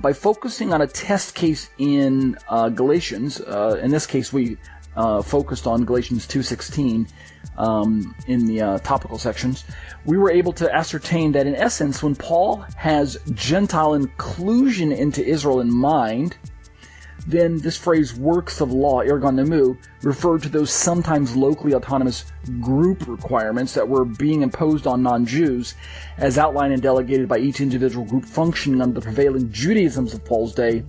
By focusing on a test case in Galatians, in this case we focused on Galatians 2:16 in the topical sections, we were able to ascertain that in essence, when Paul has Gentile inclusion into Israel in mind, then this phrase works of law, ergon nomou, referred to those sometimes locally autonomous group requirements that were being imposed on non-Jews as outlined and delegated by each individual group functioning under the prevailing Judaisms of Paul's day.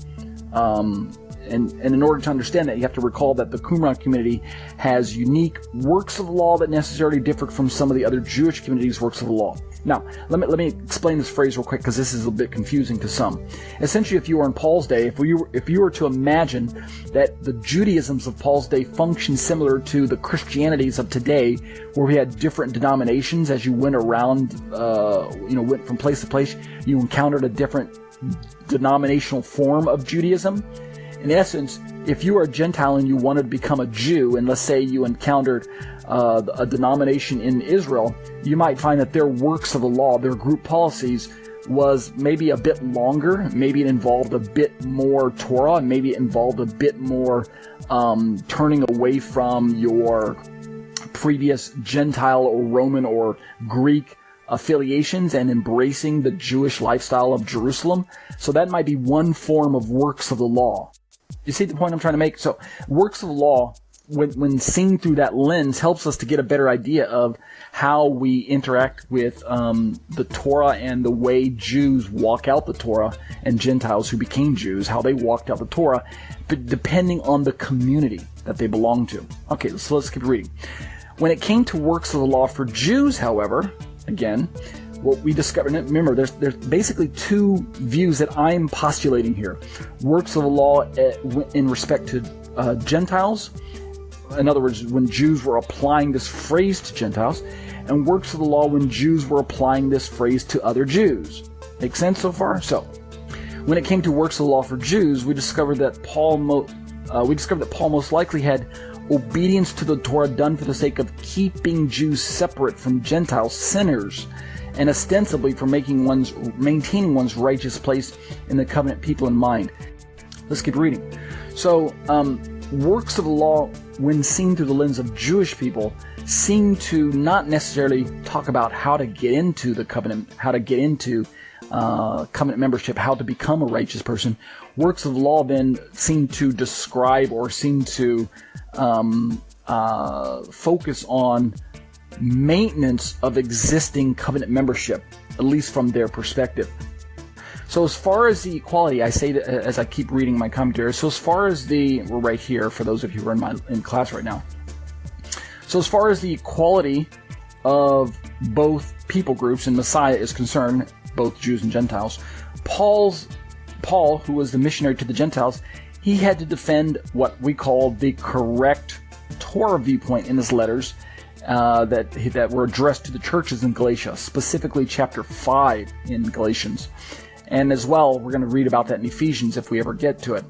And in order to understand that, you have to recall that the Qumran community has unique works of law that necessarily differ from some of the other Jewish communities' works of the law. Now, let me explain this phrase real quick because this is a bit confusing to some. Essentially, if you were in Paul's day, if you were to imagine that the Judaisms of Paul's day function similar to the Christianities of today, where we had different denominations as you went around, went from place to place, you encountered a different denominational form of Judaism. In essence, if you are a Gentile and you wanted to become a Jew, and let's say you encountered a denomination in Israel, you might find that their works of the law, their group policies, was maybe a bit longer. Maybe it involved a bit more Torah. Maybe it involved a bit more turning away from your previous Gentile or Roman or Greek affiliations and embracing the Jewish lifestyle of Jerusalem. So that might be one form of works of the law. You see the point I'm trying to make? So works of the law, when seen through that lens, helps us to get a better idea of how we interact with the Torah and the way Jews walk out the Torah and Gentiles who became Jews, how they walked out the Torah, but depending on the community that they belong to. Okay, so let's keep reading. When it came to works of the law for Jews, however, again, what we discovered, remember, there's basically two views that I'm postulating here. Works of the law in respect to Gentiles, in other words, when Jews were applying this phrase to Gentiles, and works of the law when Jews were applying this phrase to other Jews. Make sense so far? So, when it came to works of the law for Jews, we discovered that Paul most likely had obedience to the Torah done for the sake of keeping Jews separate from Gentile sinners, and ostensibly for maintaining one's righteous place in the covenant people in mind. Let's keep reading. So, works of the law, when seen through the lens of Jewish people, seem to not necessarily talk about how to get into the covenant, how to get into covenant membership, how to become a righteous person. Works of the law then seem to describe or seem to focus on maintenance of existing covenant membership, at least from their perspective. So as far as the equality, I say that as I keep reading my commentary, so as far as we're right here for those of you who are in class right now. So as far as the equality of both people groups in Messiah is concerned, both Jews and Gentiles, Paul, who was the missionary to the Gentiles, he had to defend what we call the correct Torah viewpoint in his letters that were addressed to the churches in Galatia, specifically chapter 5 in Galatians. And as well, we're going to read about that in Ephesians if we ever get to it.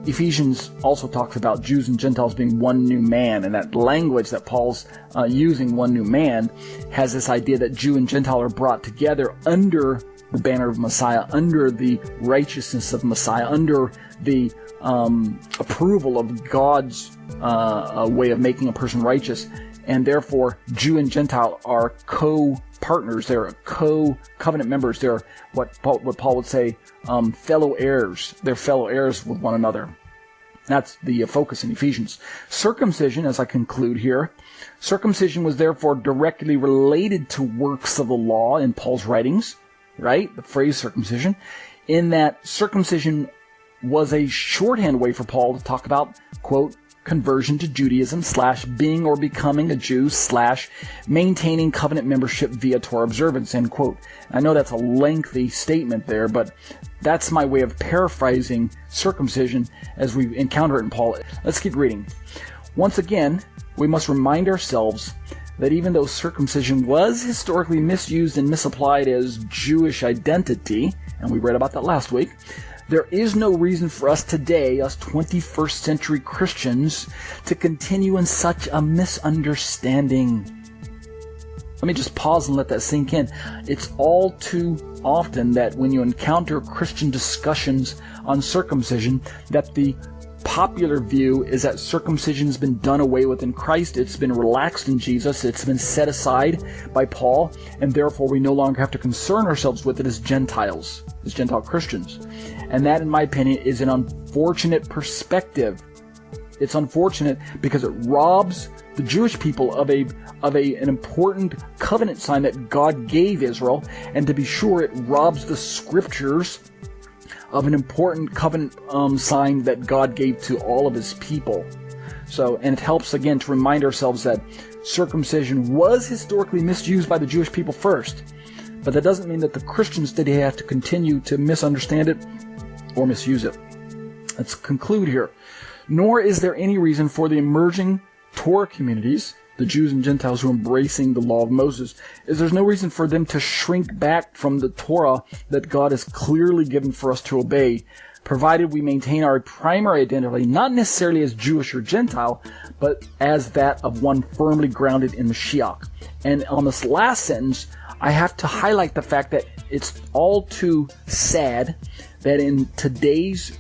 Ephesians also talks about Jews and Gentiles being one new man, and that language that Paul's using, one new man, has this idea that Jew and Gentile are brought together under the banner of Messiah, under the righteousness of Messiah, under the approval of God's way of making a person righteous. And therefore, Jew and Gentile are co-partners. They're co-covenant members. They're what Paul would say, fellow heirs. They're fellow heirs with one another. That's the focus in Ephesians. Circumcision, as I conclude here, circumcision was therefore directly related to works of the law in Paul's writings, right? The phrase circumcision, in that circumcision was a shorthand way for Paul to talk about, quote, conversion to Judaism / being or becoming a Jew / maintaining covenant membership via Torah observance, end quote. I know that's a lengthy statement there, but that's my way of paraphrasing circumcision as we encounter it in Paul. Let's keep reading. Once again, we must remind ourselves that even though circumcision was historically misused and misapplied as Jewish identity, and we read about that last week, There is no reason for us today, us 21st century Christians, to continue in such a misunderstanding. Let me just pause and let that sink in. It's all too often that when you encounter Christian discussions on circumcision, that the popular view is that circumcision has been done away with in Christ. It's been relaxed in Jesus. It's been set aside by Paul, and therefore we no longer have to concern ourselves with it as Gentiles, as Gentile Christians. And that, in my opinion, is an unfortunate perspective. It's unfortunate because it robs the Jewish people of an important covenant sign that God gave Israel, and to be sure, it robs the Scriptures of an important covenant sign that God gave to all of His people. So, and it helps again to remind ourselves that circumcision was historically misused by the Jewish people first, but that doesn't mean that the Christians today have to continue to misunderstand it or misuse it. Let's conclude here. Nor is there any reason for the emerging Torah communities, the Jews and Gentiles who are embracing the law of Moses, there's no reason for them to shrink back from the Torah that God has clearly given for us to obey, provided we maintain our primary identity, not necessarily as Jewish or Gentile, but as that of one firmly grounded in Mashiach. And on this last sentence, I have to highlight the fact that it's all too sad that in today's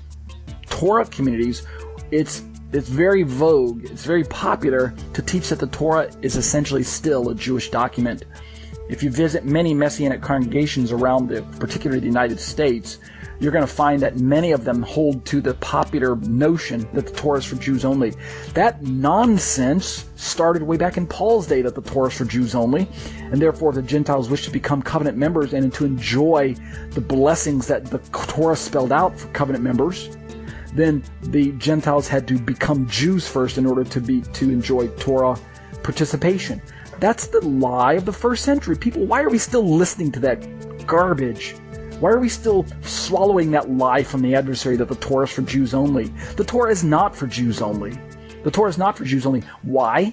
Torah communities, it's very vogue, it's very popular to teach that the Torah is essentially still a Jewish document. If you visit many Messianic congregations around particularly the United States, you're going to find that many of them hold to the popular notion that the Torah is for Jews only. That nonsense started way back in Paul's day, that the Torah is for Jews only, and therefore if the Gentiles wish to become covenant members and to enjoy the blessings that the Torah spelled out for covenant members, then the Gentiles had to become Jews first in order to enjoy Torah participation. That's the lie of the first century. People, why are we still listening to that garbage? Why are we still swallowing that lie from the adversary that the Torah is for Jews only? The Torah is not for Jews only. The Torah is not for Jews only. Why?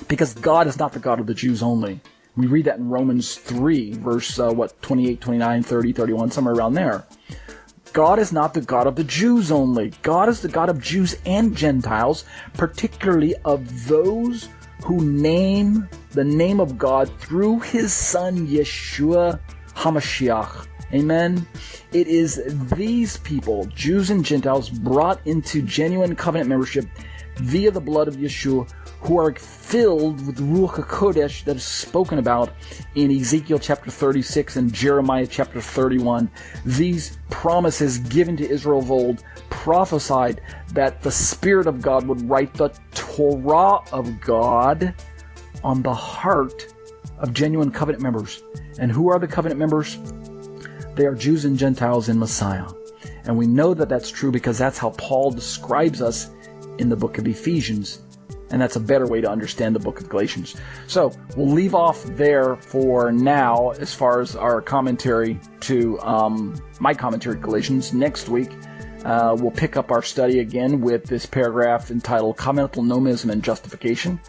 Because God is not the God of the Jews only. We read that in Romans 3, verse 28, 29, 30, 31, somewhere around there. God is not the God of the Jews only. God is the God of Jews and Gentiles, particularly of those who name the name of God through His Son, Yeshua HaMashiach. Amen? It is these people, Jews and Gentiles, brought into genuine covenant membership via the blood of Yeshua, who are filled with the Ruach HaKodesh that is spoken about in Ezekiel chapter 36 and Jeremiah chapter 31. These promises given to Israel of old prophesied that the Spirit of God would write the Torah of God on the heart of genuine covenant members. And who are the covenant members? They are Jews and Gentiles in Messiah. And we know that that's true because that's how Paul describes us in the book of Ephesians. And that's a better way to understand the book of Galatians. So we'll leave off there for now as far as our commentary to my commentary to Galatians. Next week, we'll pick up our study again with this paragraph entitled Covenantal Nomism and Justification.